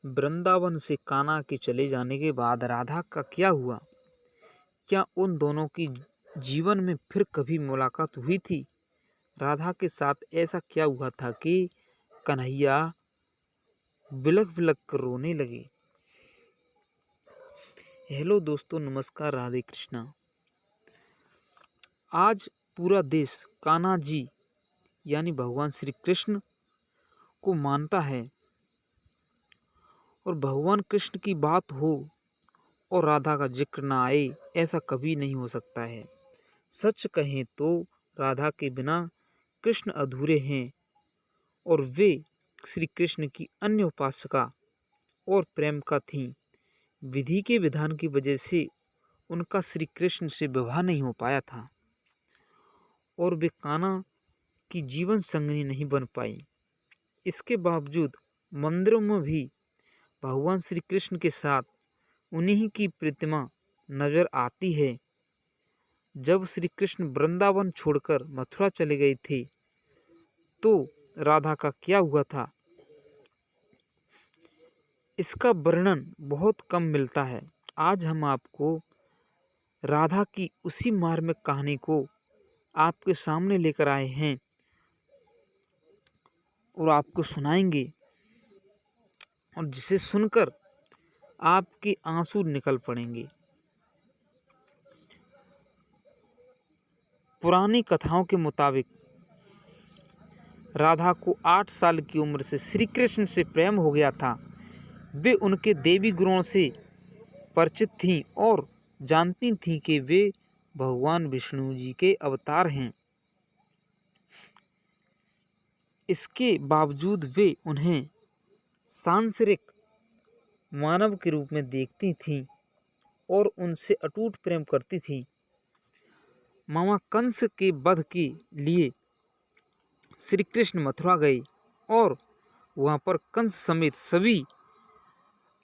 वृंदावन से कान्हा के चले जाने के बाद राधा का क्या हुआ? क्या उन दोनों की जीवन में फिर कभी मुलाकात हुई थी? राधा के साथ ऐसा क्या हुआ था कि कन्हैया बिलख बिलख कर रोने लगे? हेलो दोस्तों, नमस्कार, राधे कृष्णा। आज पूरा देश कान्हा जी यानी भगवान श्री कृष्ण को मानता है, और भगवान कृष्ण की बात हो और राधा का जिक्र ना आए, ऐसा कभी नहीं हो सकता है। सच कहें तो राधा के बिना कृष्ण अधूरे हैं, और वे श्री कृष्ण की अन्य उपासका और प्रेम का थीं। विधि के विधान की वजह से उनका श्री कृष्ण से विवाह नहीं हो पाया था, और वे कान्हा की जीवन संगिनी नहीं बन पाई। इसके बावजूद मंदिरों में भी भगवान श्री कृष्ण के साथ उन्हीं की प्रतिमा नजर आती है। जब श्री कृष्ण वृंदावन छोड़कर मथुरा चले गए थे, तो राधा का क्या हुआ था, इसका वर्णन बहुत कम मिलता है। आज हम आपको राधा की उसी मार्मिक कहानी को आपके सामने लेकर आए हैं और आपको सुनाएंगे, और जिसे सुनकर आपके आंसू निकल पड़ेंगे। पुरानी कथाओं के मुताबिक राधा को 8 साल की उम्र से श्री कृष्ण से प्रेम हो गया था। वे उनके देवी गुणों से परिचित थीं और जानती थीं कि वे भगवान विष्णु जी के अवतार हैं। इसके बावजूद वे उन्हें सांसारिक मानव के रूप में देखती थीं और उनसे अटूट प्रेम करती थीं। मामा कंस के वध के लिए श्री कृष्ण मथुरा गए और वहां पर कंस समेत सभी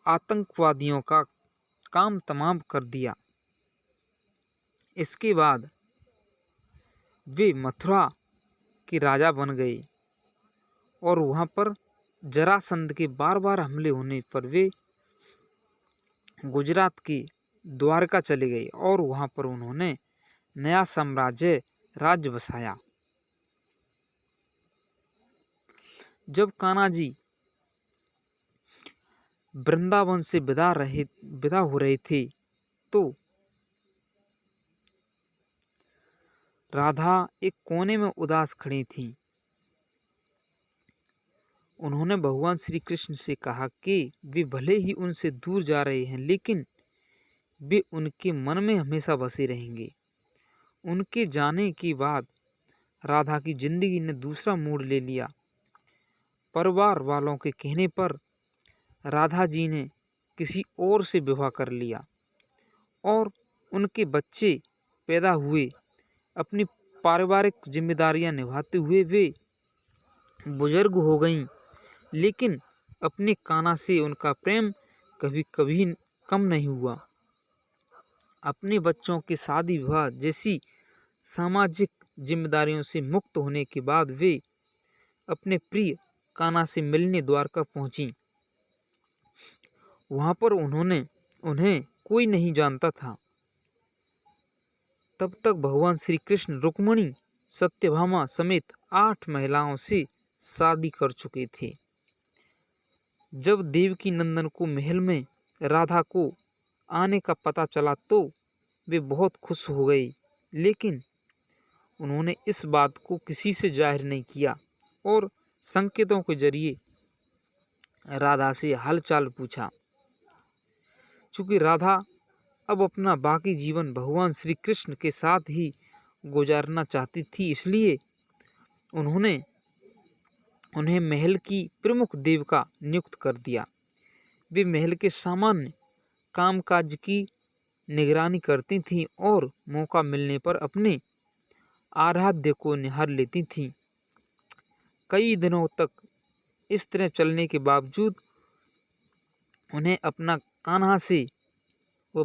आतंकवादियों का काम तमाम कर दिया। इसके बाद वे मथुरा के राजा बन गए, और वहां पर जरासंध के बार बार हमले होने पर वे गुजरात के द्वारका चले गए और वहां पर उन्होंने नया साम्राज्य राज्य बसाया। जब कान्हा जी वृंदावन से विदा हो रहे थे, तो राधा एक कोने में उदास खड़ी थी। उन्होंने भगवान श्री कृष्ण से कहा कि वे भले ही उनसे दूर जा रहे हैं, लेकिन वे उनके मन में हमेशा बसे रहेंगे। उनके जाने के बाद राधा की जिंदगी ने दूसरा मोड़ ले लिया। परिवार वालों के कहने पर राधा जी ने किसी और से विवाह कर लिया, और उनके बच्चे पैदा हुए। अपनी पारिवारिक जिम्मेदारियां निभाते हुए वे बुजुर्ग हो गईं, लेकिन अपने कान्हा से उनका प्रेम कभी कभी कम नहीं हुआ। अपने बच्चों के शादी विवाह जैसी सामाजिक जिम्मेदारियों से मुक्त होने के बाद वे अपने प्रिय कान्हा से मिलने द्वारका पहुंची। वहां पर उन्हें कोई नहीं जानता था। तब तक भगवान श्री कृष्ण रुक्मिणी, सत्यभामा समेत 8 महिलाओं से शादी कर चुके थे। जब देवकी नंदन को महल में राधा को आने का पता चला, तो वे बहुत खुश हो गए, लेकिन उन्होंने इस बात को किसी से जाहिर नहीं किया और संकेतों के जरिए राधा से हालचाल पूछा। चूंकि राधा अब अपना बाकी जीवन भगवान श्री कृष्ण के साथ ही गुजारना चाहती थी, इसलिए उन्हें महल की प्रमुख देविका नियुक्त कर दिया। वे महल के सामान्य कामकाज की निगरानी करती थीं और मौका मिलने पर अपने आराध्य को निहार लेती थीं। कई दिनों तक इस तरह चलने के बावजूद उन्हें अपना कान्हा से वो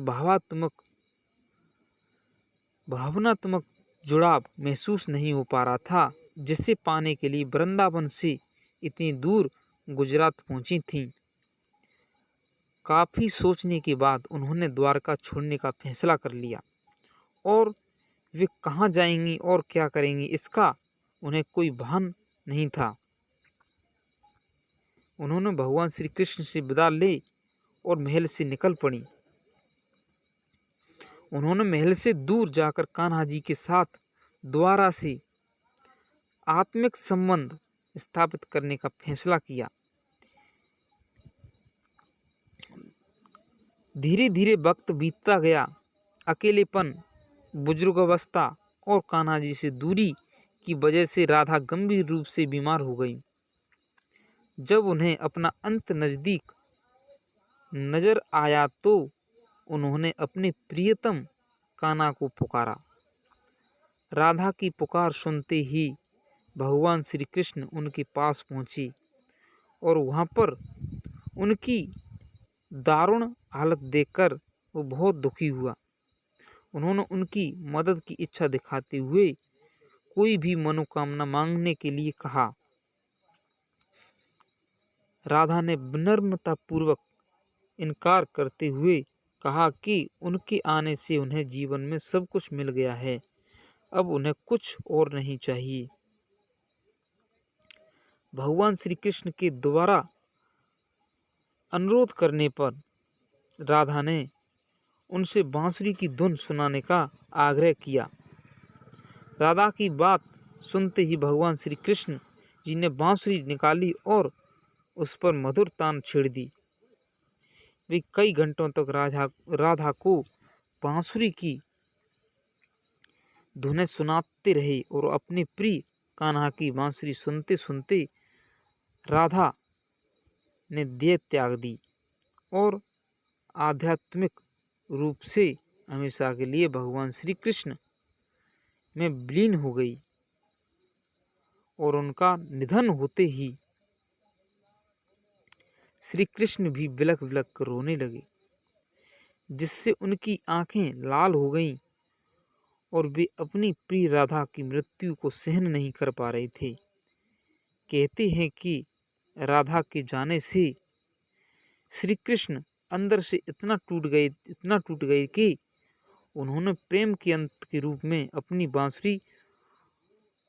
भावनात्मक जुड़ाव महसूस नहीं हो पा रहा था, जिसे पाने के लिए वृंदावन से इतनी दूर गुजरात पहुंची थीं। काफ़ी सोचने के बाद उन्होंने द्वारका छोड़ने का फैसला कर लिया और वे कहाँ जाएंगी और क्या करेंगी इसका उन्हें कोई भान नहीं था। उन्होंने भगवान श्री कृष्ण से विदा ले और महल से निकल पड़ी। उन्होंने महल से दूर जाकर कान्हा जी के साथ दोबारा से आत्मिक संबंध स्थापित करने का फैसला किया। धीरे धीरे वक्त बीतता गया। अकेलेपन, बुजुर्गावस्था और कान्हा जी से दूरी की वजह से राधा गंभीर रूप से बीमार हो गई। जब उन्हें अपना अंत नज़दीक नजर आया तो उन्होंने अपने प्रियतम कान्हा को पुकारा। राधा की पुकार सुनते ही भगवान श्री कृष्ण उनके पास पहुँचे और वहाँ पर उनकी दारुण हालत देखकर वो बहुत दुखी हुआ। उन्होंने उनकी मदद की इच्छा दिखाते हुए कोई भी मनोकामना मांगने के लिए कहा। राधा ने विनम्रतापूर्वक इनकार करते हुए कहा कि उनके आने से उन्हें जीवन में सब कुछ मिल गया है, अब उन्हें कुछ और नहीं चाहिए। भगवान श्री कृष्ण के द्वारा अनुरोध करने पर राधा ने उनसे बांसुरी की धुन सुनाने का आग्रह किया। राधा की बात सुनते ही भगवान श्री कृष्ण जी ने बांसुरी निकाली और उस पर मधुर तान छेड़ दी। वे कई घंटों तक राधा को बांसुरी की धुनें सुनाते रहे और अपने प्रिय कान्हा की बांसुरी सुनते सुनते राधा ने देह त्याग दी और आध्यात्मिक रूप से हमेशा के लिए भगवान श्री कृष्ण में विलीन हो गई और उनका निधन होते ही श्री कृष्ण भी बिलख बिलख कर रोने लगे, जिससे उनकी आंखें लाल हो गईं और वे अपनी प्रिय राधा की मृत्यु को सहन नहीं कर पा रहे थे। कहते हैं कि राधा के जाने से श्री कृष्ण अंदर से इतना टूट गए कि उन्होंने प्रेम के अंत के रूप में अपनी बांसुरी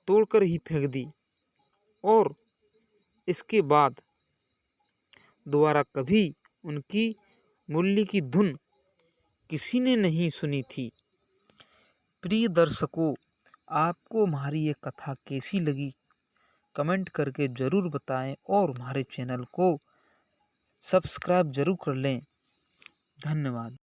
तोड़कर ही फेंक दी और इसके बाद दोबारा कभी उनकी मुरली की धुन किसी ने नहीं सुनी थी। प्रिय दर्शकों, आपको हमारी ये कथा कैसी लगी कमेंट करके ज़रूर बताएं और हमारे चैनल को सब्सक्राइब ज़रूर कर लें। धन्यवाद।